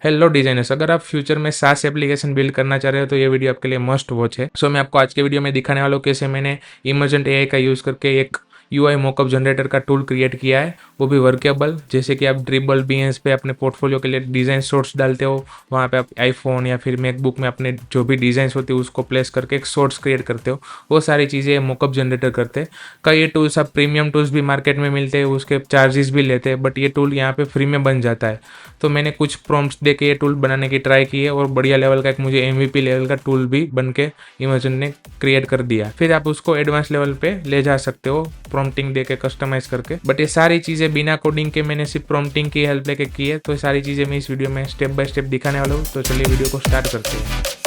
Hello designers, अगर आप future में सास एप्लीकेशन बिल्ड करना चाह रहे हो तो ये वीडियो आपके लिए मस्ट वॉच है। सो मैं आपको आज के वीडियो में दिखाने वाला हूँ कैसे मैंने इमर्जेंट एआई का यूज़ करके एक यूआई मॉकअप जनरेटर का टूल क्रिएट किया है, वो भी वर्केबल। जैसे कि आप ड्रिबल बीएंस पे अपने पोर्टफोलियो के लिए डिज़ाइन शॉट्स डालते हो, वहाँ पे आप आईफोन या फिर मैकबुक में अपने जो भी डिज़ाइंस होती है उसको प्लेस करके एक शॉट्स क्रिएट करते हो, वो सारी चीज़ें मॉकअप जनरेटर करते हैं। कई ये टूल्स आप प्रीमियम टूल्स भी मार्केट में मिलते हैं, उसके चार्जेस भी लेते हैं, बट ये टूल यहाँ पे फ्री में बन जाता है। तो मैंने कुछ प्रॉम्प्ट्स दे के ये टूल बनाने की ट्राई की है और बढ़िया लेवल का एक मुझे एमवीपी लेवल का टूल भी बन के इमर्जन ने क्रिएट कर दिया। फिर आप उसको एडवांस लेवल पे ले जा सकते हो प्रॉम्प्टिंग दे के, कस्टमाइज करके। बट ये सारी चीज़ें बिना कोडिंग के मैंने सिर्फ प्रॉम्प्टिंग की हेल्प लेके की है, तो ये सारी चीज़ें मैं इस वीडियो में स्टेप बाय स्टेप दिखाने वाला हूँ। तो चलिए वीडियो को स्टार्ट करते हैं।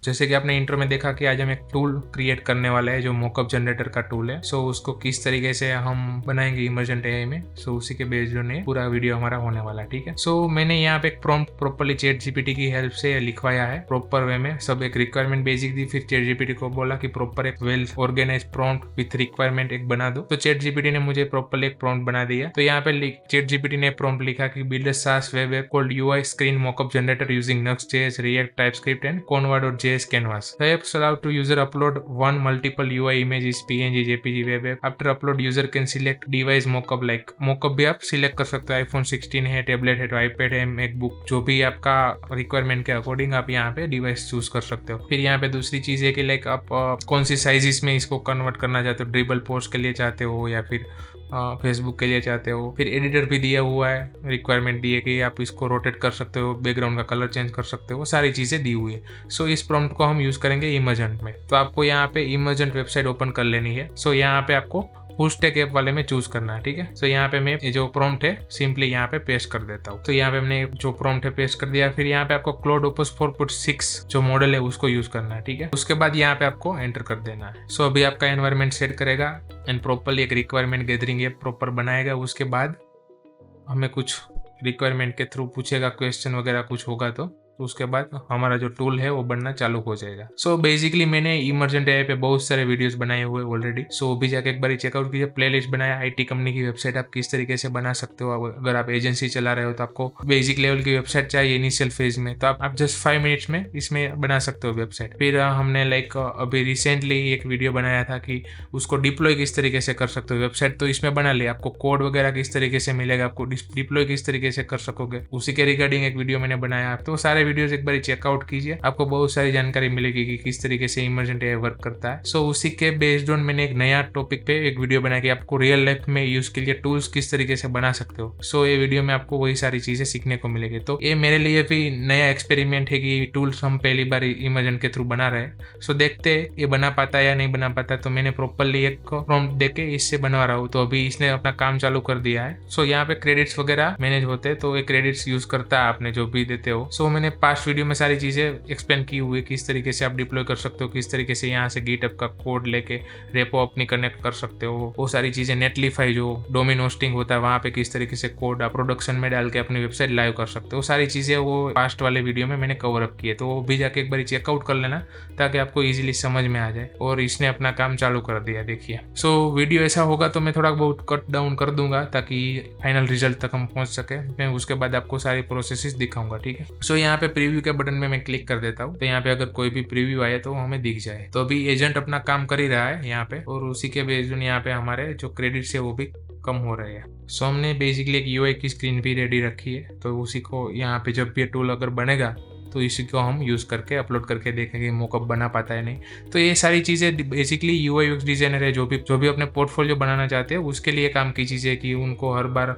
जैसे कि आपने इंट्रो में देखा कि आज हम एक टूल क्रिएट करने वाले हैं जो मॉकअप जनरेटर का टूल है। सो उसको किस तरीके से हम बनाएंगे इमर्जेंट एआई में, सो उसी के बेस्ड में पूरा वीडियो हमारा होने वाला है, ठीक है। सो मैंने यहाँ पे एक प्रॉम्प्ट प्रॉपरली चैट जीपीटी की हेल्प से लिखवाया है प्रॉपर वे में, सब एक रिक्वायरमेंट बेसिक दी, फिर चैट जीपीटी को बोला कि प्रॉपर एक well organise prompt with requirement एक बना दो। तो चैट जीपीटी ने मुझे प्रॉपरली एक प्रॉम्प्ट बना दिया। तो यहाँ पे चैट जीपीटी ने प्रॉम्प्ट लिखा कि बिल्ड अ सास web app called UI screen mock-up generator using Next.js, React, TypeScript and Convert.js canvas. The apps allow to user upload one multiple UI images, PNG, JPG, web app. After upload, user can select device mockup like mockup भी आप select कर सकते हो। IPhone 16 है, tablet है, iPad है, MacBook, जो भी आपका रिक्वायरमेंट के अकॉर्डिंग आप यहाँ पे डिवाइस चूज कर सकते हो। फिर यहाँ पे दूसरी चीज है कि लाइक आप कौन सी साइजेस में इसको कन्वर्ट करना चाहते हो, ड्रिबल पोस्ट के लिए चाहते हो या फिर फेसबुक के लिए चाहते हो। फिर एडिटर भी दिया हुआ है, रिक्वायरमेंट दी है कि आप इसको रोटेट कर सकते हो, बैकग्राउंड का कलर चेंज कर सकते हो, वो सारी चीज़ें दी हुई है। सो इस प्रॉम्प्ट को हम यूज़ करेंगे इमर्जेंट में। तो आपको यहाँ पे इमर्जेंट वेबसाइट ओपन कर लेनी है। सो यहाँ पे आपको फुलस्टैक ऐप वाले में चूज करना है, ठीक है। सो यहाँ पे मैं ये जो प्रॉम्प्ट है सिंपली यहाँ पे पेस्ट कर देता हूँ। तो यहाँ पे मैंने जो प्रॉम्प्ट है पेस्ट कर दिया। फिर यहाँ पे आपको क्लाउड ओपस 4.6 जो मॉडल है उसको यूज करना है, ठीक है। उसके बाद यहाँ पे आपको एंटर कर देना है। सो अभी आपका एनवायरमेंट सेट करेगा एंड प्रॉपरली एक रिक्वायरमेंट गैदरिंग ऐप प्रॉपर बनाएगा। उसके बाद हमें कुछ रिक्वायरमेंट के थ्रू पूछेगा, क्वेश्चन वगैरह कुछ होगा तो उसके बाद हमारा जो टूल है वो बनना चालू हो जाएगा। सो बेसिकली मैंने इमर्जेंट एआई पे बहुत सारे वीडियोस बनाए हुए ऑलरेडी। सो भी जाके एक बार चेकआउट कीजिए, प्लेलिस्ट बनाया आईटी कंपनी की वेबसाइट आप किस तरीके से बना सकते हो। अगर आप एजेंसी चला रहे हो तो आपको बेसिक लेवल की वेबसाइट चाहिए इनिशियल फेज में, तो आप जस्ट 5 मिनट्स में इसमें बना सकते हो वेबसाइट। फिर हमने लाइक अभी रिसेंटली एक वीडियो बनाया था कि उसको डिप्लॉय किस तरीके से कर सकते हो। वेबसाइट तो इसमें बना लिया, आपको कोड वगैरह किस तरीके से मिलेगा, आपको डिप्लॉय किस तरीके से कर सकोगे, उसी के रिगार्डिंग एक वीडियो मैंने बनाया। तो सारे वीडियोस एक बार चेकआउट कीजिए, आपको बहुत सारी जानकारी मिलेगी कि किस तरीके से इमर्जेंट एआई वर्क करता है। सो उसी के बेस्ड ऑन मैंने एक नया टॉपिक पे एक वीडियो बनाया कि आपको रियल लाइफ में यूज के लिए टूल्स किस तरीके से बना सकते हो। सो ये वीडियो में आपको वही सारी चीजें सीखने को मिलेगी। तो ये मेरे लिए भी नया एक्सपेरिमेंट है कि टूल्स हम पहली बार इमर्जेंट के थ्रू बना रहे हैं। सो देखते ये बना पाता है या नहीं बना पाता। तो मैंने प्रॉपरली एक प्रॉम्प्ट देके इससे बनवा रहा हूँ। तो अभी इसने अपना काम चालू कर दिया है। सो यहाँ पे क्रेडिट्स वगैरह मैनेज होते हैं, तो ये क्रेडिट्स यूज करता है आपने जो भी देते हो। सो मैंने पास्ट वीडियो में सारी चीजें एक्सप्लेन की हुई, किस तरीके से आप डिप्लॉय कर सकते हो, किस तरीके से यहाँ से गिटहब का कोड लेके रेपो अपनी कनेक्ट कर सकते हो, वो सारी चीजें। नेटलीफाई जो डोमेन होस्टिंग होता है वहाँ पे किस तरीके से कोड आप प्रोडक्शन में डाल के अपनी वेबसाइट लाइव कर सकते हो, सारी चीजें वो पास्ट वाले वीडियो में मैंने कवर अप किए। तो वो भी जाके एक बार चेकआउट कर लेना ताकि आपको इजीली समझ में आ जाए। और इसने अपना काम चालू कर दिया, देखिए। सो वीडियो ऐसा होगा तो मैं थोड़ा बहुत कट डाउन कर दूंगा ताकि फाइनल रिजल्ट तक हम पहुंच सके। मैं उसके बाद आपको सारी प्रोसेसेस दिखाऊंगा, ठीक है। सो यहाँ पे प्रीव्यू के बटन में मैं क्लिक कर देता हूँ। तो यहाँ पे अगर कोई भी प्रीव्यू आए तो हमें दिख जाए। तो अभी एजेंट अपना काम कर ही रहा है यहाँ पे, और उसी के बेस्ड यहाँ पे हमारे जो क्रेडिट्स है वो भी कम हो रहे हैं। सो हमने बेसिकली एक यूआई की स्क्रीन भी रेडी रखी है। तो उसी को यहाँ पे जब भी ये टूल अगर बनेगा तो इसी को हम यूज़ करके अपलोड करके देखेंगे मॉकअप बना पाता है नहीं। तो ये सारी चीज़ें बेसिकली यूआई यूएक्स डिजाइनर है जो भी अपने पोर्टफोलियो बनाना चाहते हैं उसके लिए काम की चीज़ें कि उनको हर बार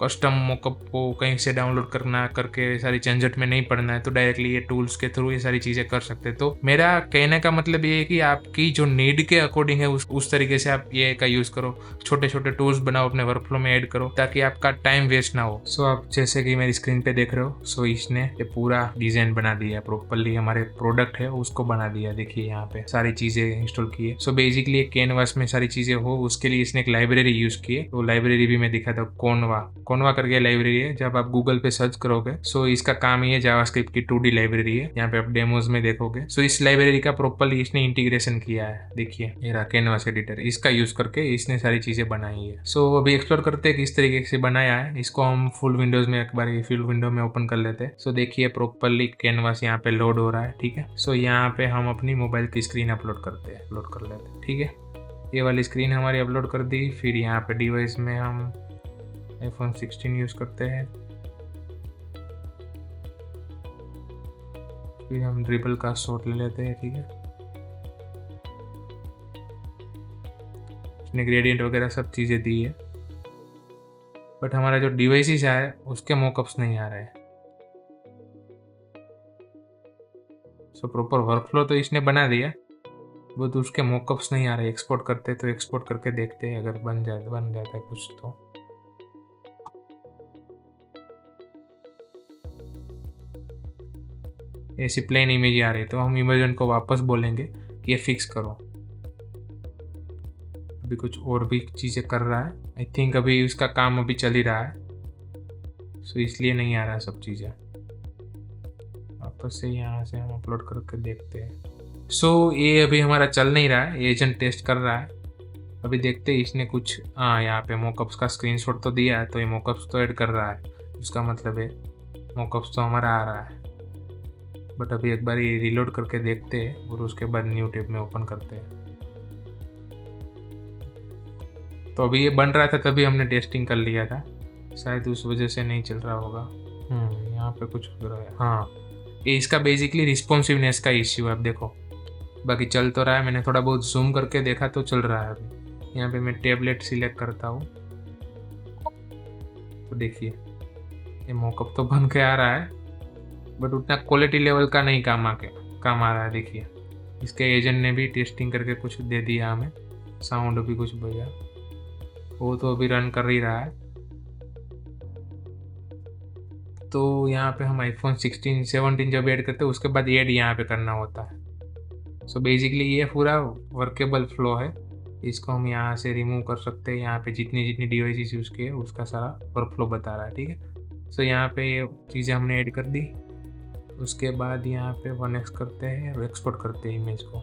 कस्टम मॉकअप को कहीं से डाउनलोड करना करके सारी झंझट में नहीं पड़ना है। तो डायरेक्टली ये टूल्स के थ्रू ये सारी चीज़ें कर सकते हैं। तो मेरा कहने का मतलब ये है कि आपकी जो नीड के अकॉर्डिंग है उस तरीके से आप ये का यूज़ करो, छोटे छोटे टूल्स बनाओ, अपने वर्कफ्लो में ऐड करो ताकि आपका टाइम वेस्ट ना हो। सो आप जैसे कि मेरी स्क्रीन पे देख रहे हो, सो इसने ये पूरा डिजाइन बना दिया प्रॉपरली, हमारे प्रोडक्ट है उसको बना दिया। देखिए यहाँ पे सारी चीजें इंस्टॉल की है। सो बेसिकली कैनवास में सारी चीजें हो उसके लिए इसने एक लाइब्रेरी यूज की है। तो लाइब्रेरी भी मैं दिखाता हूँ, कोनवा करके लाइब्रेरी है। जब आप गूगल पे सर्च करोगे सो इसका काम ही है जावास्क्रिप्ट की 2D लाइब्रेरी है। यहाँ पे आप डेमोज में देखोगे। सो इस लाइब्रेरी का प्रॉपरली इसने इंटीग्रेशन किया है। देखिए मेरा कैनवास एडिटर, इसका यूज करके इसने सारी चीजें बनाई है। सो अभी एक्सप्लोर करते हैं किस तरीके से बनाया है। इसको हम फुल विंडोज में एक बार फुल विंडो में ओपन कर लेते हैं। सो देखिए प्रॉपरली कैनवास यहाँ पे लोड हो रहा है। ठीक है, सो यहाँ पे हम अपनी मोबाइल की स्क्रीन अपलोड कर लेते हैं। ठीक है, ये वाली स्क्रीन हमारी अपलोड कर दी। फिर यहाँ पे डिवाइस में हम iPhone 16 यूज करते हैं। फिर हम ड्रिबल का शॉट ले लेते हैं। ठीक है, इसने ग्रेडियंट वगैरह सब चीज़ें दी है, बट हमारा जो डिवाइसेस है उसके मॉकअप्स नहीं आ रहे हैं। सो प्रॉपर वर्कफ्लो तो इसने बना दिया, वो तो उसके मॉकअप्स नहीं आ रहे। एक्सपोर्ट करते तो एक्सपोर्ट करके देखते हैं, अगर बन जाता है कुछ तो। ऐसी प्लेन इमेज आ रही है तो हम इमेजन को वापस बोलेंगे कि ये फिक्स करो। अभी कुछ और भी चीज़ें कर रहा है। आई थिंक अभी उसका काम अभी चल ही रहा है, सो इसलिए नहीं आ रहा है सब चीज़ें। वापस से यहाँ से हम अपलोड करके देखते हैं। सो ये अभी हमारा चल नहीं रहा है, एजेंट टेस्ट कर रहा है। अभी देखते हैं इसने कुछ यहाँ पे मॉकअप्स का स्क्रीनशॉट तो दिया है, तो ये मॉकअप्स तो ऐड कर रहा है। उसका मतलब है मॉकअप्स तो हमारा आ रहा है। बट अभी एक बार ये रिलोड करके देखते हैं और उसके बाद न्यू टैब में ओपन करते हैं। तो अभी ये बन रहा था तभी हमने टेस्टिंग कर लिया था, शायद उस वजह से नहीं चल रहा होगा। यहाँ पे कुछ हो रहा है। हाँ, ये इसका बेसिकली रिस्पॉन्सिवनेस का इश्यू है। अब देखो बाकी चल तो रहा है, मैंने थोड़ा बहुत जूम करके देखा तो चल रहा है। अभी यहाँ पे मैं टैबलेट सिलेक्ट करता हूँ तो देखिए ये मॉकअप तो बन के आ रहा है, बट उतना क्वालिटी लेवल का नहीं काम आ रहा है। देखिए इसके एजेंट ने भी टेस्टिंग करके कुछ दे दिया हमें, साउंड भी कुछ बढ़िया, वो तो अभी रन कर ही रहा है। तो यहाँ पे हम iPhone 16, 17 जब ऐड करते हैं उसके बाद ऐड यहाँ पे करना होता है। सो बेसिकली ये पूरा वर्केबल फ्लो है। इसको हम यहाँ से रिमूव कर सकते हैं। यहाँ पे जितनी डिवाइसेस यूज़ किए उसका सारा वर्क फ्लो बता रहा है। ठीक है, सो यहाँ पे ये चीज़ें हमने ऐड कर दी। उसके बाद यहाँ पे 1x करते हैं और एक्सपोर्ट करते हैं इमेज को।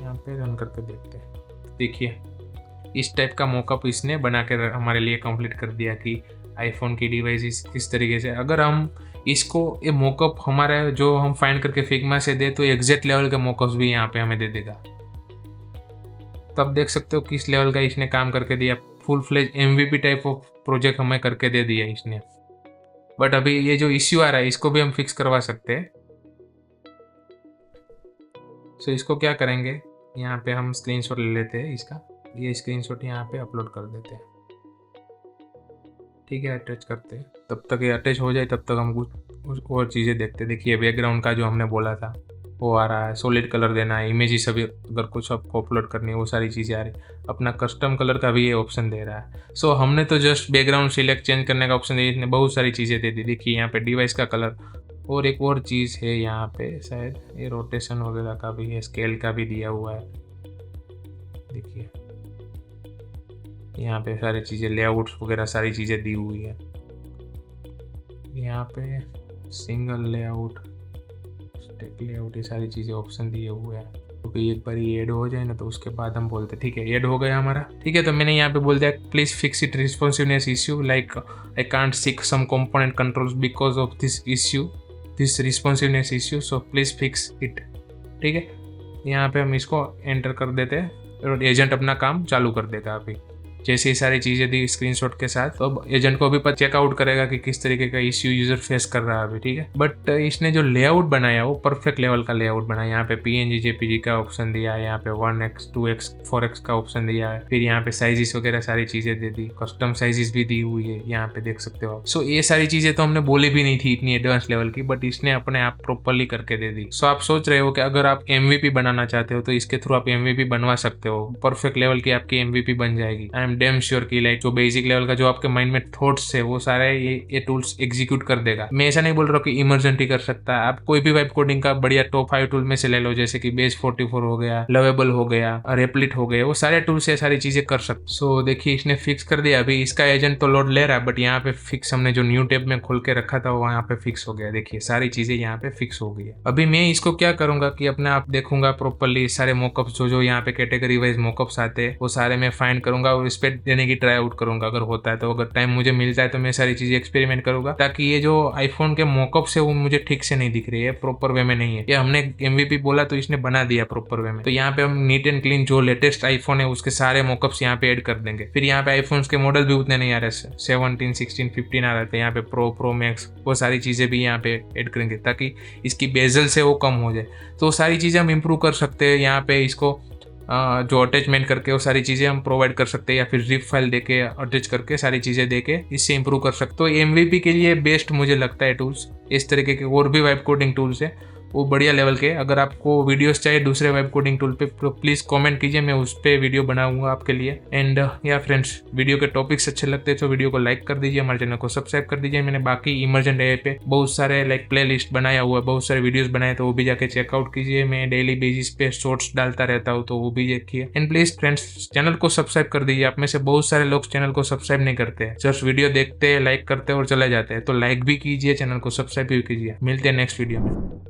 यहाँ पे रन करके देखते हैं। देखिए इस टाइप का मॉकअप इसने बना के हमारे लिए कंप्लीट कर दिया कि आईफोन की डिवाइस किस तरीके से। अगर हम इसको ये मॉकअप हमारा जो हम फाइंड करके फिग्मा से दे तो एग्जैक्ट लेवल के मॉकअप्स भी यहाँ पे हमें दे देगा। तब देख सकते हो किस लेवल का इसने काम करके दिया। Full fledge MVP type of project हमें करके दे दिया इसने। बट अभी ये जो इश्यू आ रहा है इसको भी हम फिक्स करवा सकते हैं। सो इसको क्या करेंगे, यहाँ पे हम स्क्रीनशॉट ले लेते हैं इसका। ये स्क्रीनशॉट यहाँ पे अपलोड कर देते हैं। ठीक है, अटैच करते हैं। तब तक ये अटैच हो जाए तब तक हम कुछ और चीज़ें देखते हैं। देखिए बैकग्राउंड का जो हमने बोला था वो आ रहा है, सॉलिड कलर देना है, इमेजेस सभी अगर कुछ आपको अपलोड करनी है वो सारी चीज़ें आ रही है। अपना कस्टम कलर का भी ये ऑप्शन दे रहा है। सो हमने तो जस्ट बैकग्राउंड सिलेक्ट चेंज करने का ऑप्शन दिया, इसने बहुत सारी चीज़ें दे दी। देखिए यहाँ पे डिवाइस का कलर और एक और चीज़ है यहाँ पे, शायद ये रोटेशन वगैरह का भी है, स्केल का भी दिया हुआ है। देखिए यहाँ पे सारी चीज़ें, लेआउट्स वगैरह सारी चीज़ें दी हुई है। यहाँ पे सिंगल लेआउट, स्टैक लेआउट, ये सारी चीज़ें ऑप्शन दिए हुए हैं। क्योंकि एक बार ये ऐड हो जाए ना तो उसके बाद हम बोलते ठीक है ऐड हो गया हमारा। ठीक है, तो मैंने यहाँ पे बोल दिया please fix it responsiveness issue, like I can't seek some component controls because of this issue, this responsiveness issue, so please fix it. ठीक है, यहाँ पे हम इसको एंटर कर देते हैं और एजेंट अपना काम चालू कर देगा। अभी जैसे ही सारी चीज़ें दी स्क्रीनशॉट के साथ, तो अब एजेंट को भी चेकआउट करेगा कि किस तरीके का इश्यू यूजर फेस कर रहा है अभी। ठीक है, बट इसने जो लेआउट बनाया वो परफेक्ट लेवल का लेआउट बनाया। यहाँ पे PNG JPG का ऑप्शन दिया है, यहाँ पे 1x 2x 4x का ऑप्शन दिया है। फिर यहाँ पे साइजेस वगैरह सारी चीज़ें दे दी, कस्टम साइजेस भी दी हुई है, यहाँ पे देख सकते हो आप। सो ये सारी चीज़ें तो हमने बोली भी नहीं थी इतनी एडवांस लेवल की, बट इसने अपने आप प्रॉपरली करके दे दी। सो आप सोच रहे हो कि अगर आप MVP बनाना चाहते हो तो इसके थ्रू आप MVP बनवा सकते हो, परफेक्ट लेवल की आपकी MVP बन जाएगी। I am am damn sure की लाइक जो बेसिक लेवल का जो आपके माइंड में थॉट्स है वो सारे ये टूल्स एग्जीक्यूट कर देगा। मैं ऐसा नहीं बोल रहा हूँ कि इमर्जेंट ही कर सकता है, आप कोई भी वाइब कोडिंग का बढ़िया टॉप 5 टूल में से ले लो, जैसे कि बेस 44 हो गया, लवेबल हो गया, रेप्लिट हो गया, वो सारे टूल से सारी चीजें कर सकते। सो देखिए इसने फिक्स कर दिया। अभी इसका एजेंट तो लोड ले रहा है, बट यहाँ पे फिक्स हमने जो न्यू टैब में खोल के रखा था वो यहाँ पे फिक्स हो गया। देखिए सारी चीजें यहाँ पे फिक्स हो गई है। अभी मैं इसको क्या करूंगा कि अपने आप देखूंगा प्रॉपर्ली सारे मॉकअप्स जो यहाँ पे कैटेगरी वाइज मॉकअप्स आते हैं वो सारे मैं फाइंड करूंगा और इस पे देने की ट्राई आउट करूंगा। अगर होता है तो, अगर टाइम मुझे मिलता है तो मैं सारी चीजें एक्सपेरिमेंट करूंगा, ताकि ये जो आईफोन के मॉकअप्स है वो मुझे ठीक से नहीं दिख रही है, प्रॉपर वे में नहीं है। ये हमने MVP बोला तो इसने बना दिया प्रॉपर वे में। तो यहाँ पे हम नीट एंड क्लीन जो लेटेस्ट आईफोन है उसके सारे मॉकअप्स यहाँ पे ऐड कर देंगे। फिर यहाँ पे आईफोन के मॉडल भी उतने नहीं आ रहे, 17, 16, 15 आ रहे थे। यहाँ पे प्रो मैक्स वो सारी चीजें भी यहाँ पे ऐड करेंगे ताकि इसकी बेजल से वो कम हो जाए। तो सारी चीजें हम इम्प्रूव कर सकते हैं। यहाँ पे इसको जो अटैचमेंट करके वो सारी चीज़ें हम प्रोवाइड कर सकते हैं, या फिर जिप फाइल देके अटैच करके सारी चीज़ें देके इससे इंप्रूव कर सकते हो। तो MVP के लिए बेस्ट मुझे लगता है टूल्स। इस तरीके के और भी वाइब कोडिंग टूल्स है वो बढ़िया लेवल के। अगर आपको वीडियोस चाहिए दूसरे वेब कोडिंग टूल पे तो प्लीज़ कमेंट कीजिए, मैं उस पर वीडियो बनाऊंगा आपके लिए। एंड या फ्रेंड्स, वीडियो के टॉपिक्स अच्छे लगते हैं तो वीडियो को लाइक कर दीजिए, हमारे चैनल को सब्सक्राइब कर दीजिए। मैंने बाकी इमर्जेंट AI पे बहुत सारे लाइक प्ले लिस्ट बनाया हुआ है, बहुत सारे वीडियोस बनाए, तो वो भी जाके चेकआउट कीजिए। मैं डेली बेसिस पे शॉर्ट्स डालता रहता हूँ, तो वो भी देखिए। एंड प्लीज़ फ्रेंड्स, चैनल को सब्सक्राइब कर दीजिए। आप में से बहुत सारे लोग चैनल को सब्सक्राइब नहीं करते हैं, जस्ट वीडियो देखते हैं, लाइक करते हैं और चले जाते हैं। तो लाइक भी कीजिए, चैनल को सब्सक्राइब भी कीजिए। मिलते हैं नेक्स्ट वीडियो में।